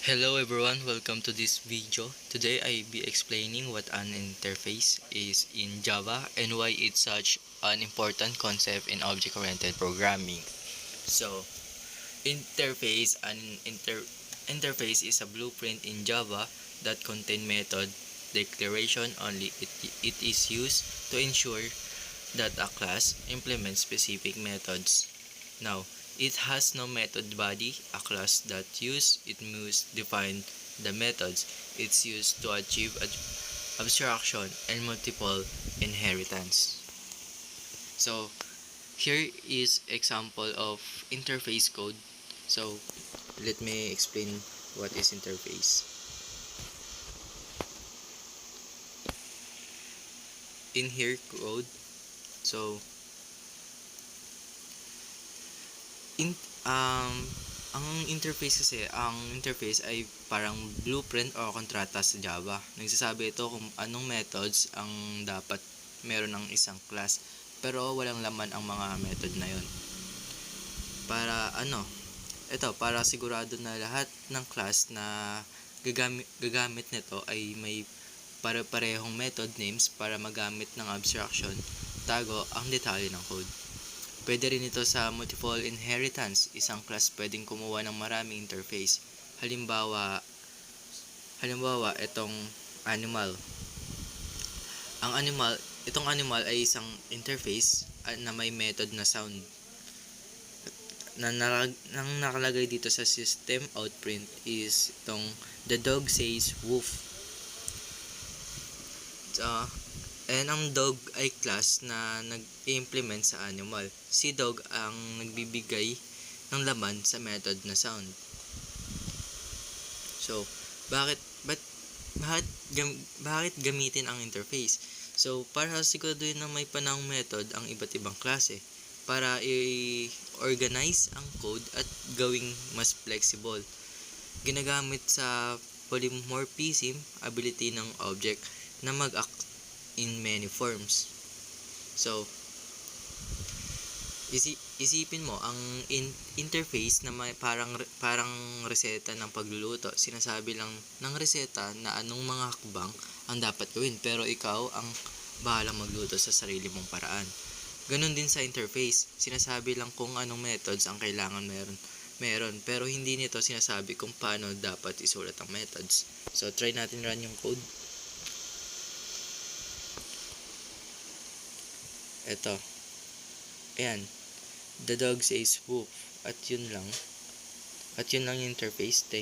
Hello everyone, welcome to this video. Today I be explaining what an interface is in Java and why it's such an important concept in object-oriented programming. So, interface interface is a blueprint in Java that contain method declaration only. It is used to ensure that a class implements specific methods. Now, it has no method body. A class that it must define the methods it's used to achieve abstraction and multiple inheritance. So, here is example of interface code. So, let me explain what is interface. In here code, so in ang interface ay parang blueprint o kontrata sa Java. Nagsasabi ito kung anong methods ang dapat meron ng isang class, pero walang laman ang mga method na yon. Para sigurado na lahat ng class na gagamit nito ay may pare-parehong method names para magamit ng abstraction, tago ang detalye ng code. Pwede rin ito sa multiple inheritance. Isang class pwedeng kumuha ng maraming interface. Halimbawa, itong animal. Itong animal ay isang interface na may method na sound. Nang nakalagay dito sa system outprint is itong the dog says woof. And ang dog ay class na nag-implement sa animal. Si dog ang nagbibigay ng laman sa method na sound. So, bakit gamitin ang interface? So, para siguraduhin na may panahong method ang iba't ibang klase para i-organize ang code at gawing mas flexible. Ginagamit sa polymorphism ability ng object na mag-act in many forms. So, isipin mo ang interface na may parang reseta ng pagluluto. Sinasabi lang ng reseta na anong mga hakbang ang dapat gawin, pero ikaw ang bahalang magluto sa sarili mong paraan. Ganon din sa interface. Sinasabi lang kung anong methods ang kailangan meron, pero hindi nito sinasabi kung paano dapat isulat ang methods. So, try natin run yung code. Ito. Ayan. The dog says woof. At yun lang yung interface.